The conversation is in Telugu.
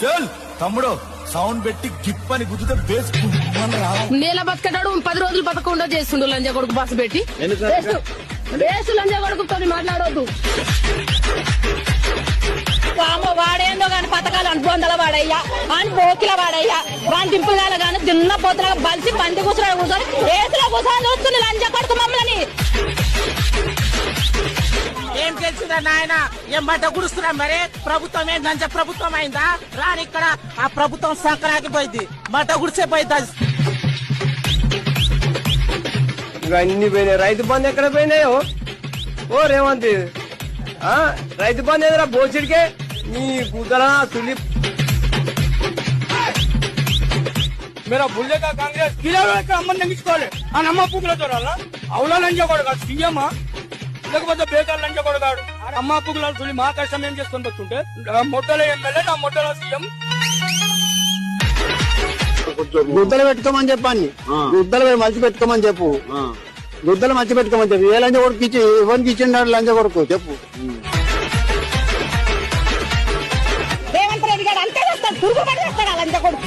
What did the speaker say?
చల్ తమ్ముడు సౌండ్ పెట్టి గిప్ అని గుద్దుతే బేస్ నేల బతకటాడు 10 రోజులు బతకుండా చేస్తుండు లంజ కొడుకు బస్సు పెట్టి బేసు లంజ కొడుకుతో మాట్లాడొద్దు. వాడేందో గాని పథకాలు అనుబంధాల వాడయ్యా అని పోకిల వాడయ్యా వాని దింపుగాల గాని దిన్న పోతులా బలిసి బండి కూర్చొని కూర్చొని ఏసులో కూర్చొని వస్తుంది లంజ కొడుకు మమ్మల్ని. ఏం తెలిసిందా నాయన ఏం బట్ట గుడుస్తున్నా మరి ప్రభుత్వం ఏంటి లంచ ప్రభుత్వం అయిందా రాని ఇక్కడ ఆ ప్రభుత్వం సంక్రాంతి పోయింది బట్ట గుడిసే పోయింది. ఇవన్నీ పోయినాయి. రైతు బంధు ఎక్కడ పోయినాయో ఓ రేవంత్ రైతు బంధు ఎదురా బోసిడికే నీ కూతురా తులి मेरा भूले का कांग्रेस किराए का अम्मन నెగించుకోవాలి ఆ నమ్మ పుగులతో రాలా అవులా లంజ కొడగా సీఎం లేకపోతే బేకార్ లంజ కొడగాడు అమ్మ పుగులాలు చూసి మా కష్టం ఏం చేసుకొని వస్తుంటే మొట్టలో ఎమ్మెల్యే నా మొట్టలో సీఎం. గుద్దలు పెట్టుకోమని చెప్పాను. గుద్దలు మంచి పెట్టుకోమని చెప్పు. గుద్దలు మంచి పెట్టుకోమని చెప్పు. ఏ లంజ కొడుకు ఇచ్చి ఎవరికి ఇచ్చిండాడు లంజ కొడుకు చెప్పు. రేవంత్ రెడ్డి గారు అంతే చేస్తాడు, తురుగుబడి చేస్తాడు లంజ కొడుకు.